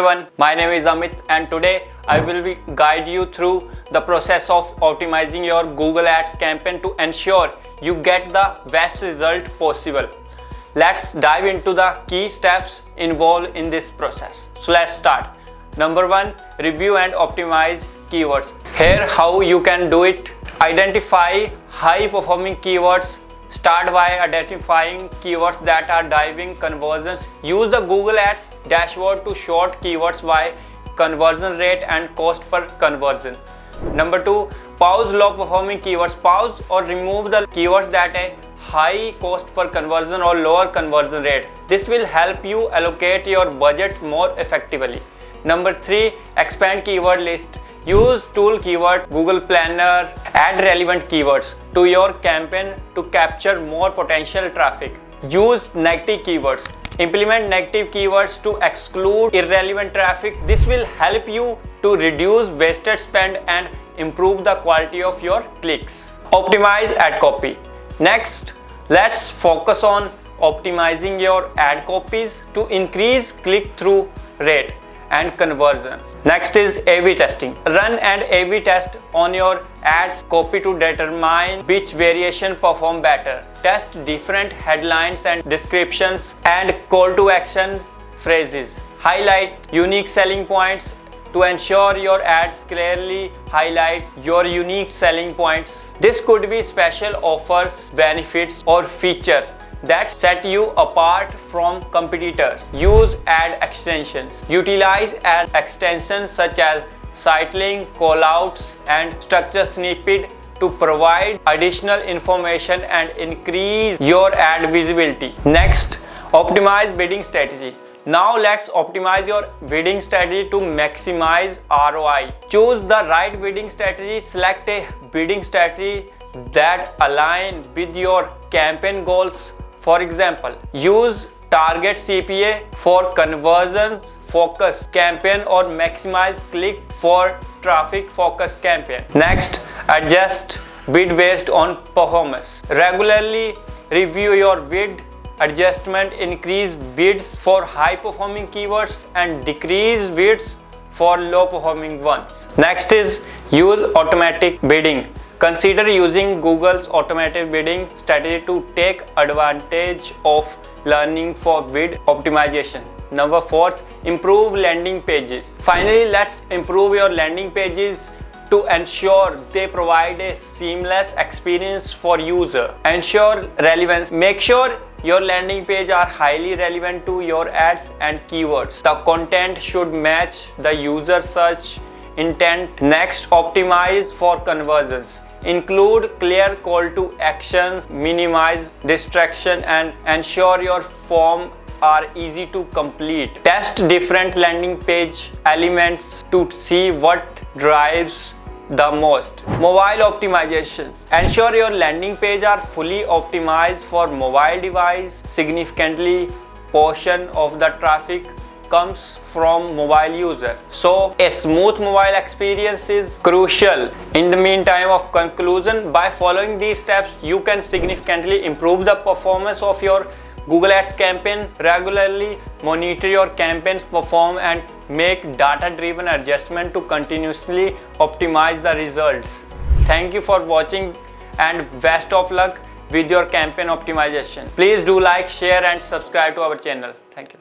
everyone, my name is Amit and today I will guide you through the process of optimizing your Google Ads campaign to ensure you get the best result possible. Let's dive into the key steps involved in this process. So let's start. Number 1, review and optimize keywords. Here how you can do it. Identify high performing keywords. Start by identifying keywords that are driving conversions. Use the Google Ads dashboard to sort keywords by conversion rate and cost per conversion. Number 2, pause low performing keywords. Pause or remove the keywords that have high cost per conversion or lower conversion rate. This will help you allocate your budget more effectively. Number 3, expand keyword list. Use tool keyword, Google Planner, add relevant keywords to your campaign to capture more potential traffic. Use negative keywords. Implement negative keywords to exclude irrelevant traffic. This will help you to reduce wasted spend and improve the quality of your clicks. Optimize ad copy. Next, let's focus on optimizing your ad copies to increase click-through rate and conversions. Next is A/B testing. Run an A/B test on your ads copy to determine which variation perform better. Test different headlines and descriptions and call to action phrases. Highlight unique selling points to ensure your ads clearly highlight your unique selling points. This could be special offers, benefits, or feature that set you apart from competitors. Use ad extensions. Utilize ad extensions such as site link, callouts, and structure snippet to provide additional information and increase your ad visibility. Next, optimize bidding strategy. Now let's optimize your bidding strategy to maximize ROI. Choose the right bidding strategy. Select a bidding strategy that align with your campaign goals. For example, use target CPA for conversion focused campaign or maximize click for traffic focused campaign. Next, adjust bid based on performance. Regularly review your bid adjustment. Increase bids for high performing keywords and decrease bids for low performing ones. Next is use automatic bidding. Consider using Google's automated bidding strategy to take advantage of learning for bid optimization. Number 4, improve landing pages. Finally, let's improve your landing pages to ensure they provide a seamless experience for user. Ensure relevance. Make sure your landing page are highly relevant to your ads and keywords. The content should match the user search intent. Next, optimize for conversions. Include clear call to actions, minimize distraction, and ensure your form are easy to complete. Test different landing page elements to see what drives the most. Mobile optimization. Ensure your landing page are fully optimized for mobile device. Significantly portion of the traffic comes from mobile user, so a smooth mobile experience is crucial. In the meantime, of conclusion, by following these steps you can significantly improve the performance of your Google Ads campaign. Regularly monitor your campaign's performance and make data-driven adjustment to continuously optimize the results. Thank you for watching and best of luck with your campaign optimization. Please do like, share and subscribe to our channel. Thank you.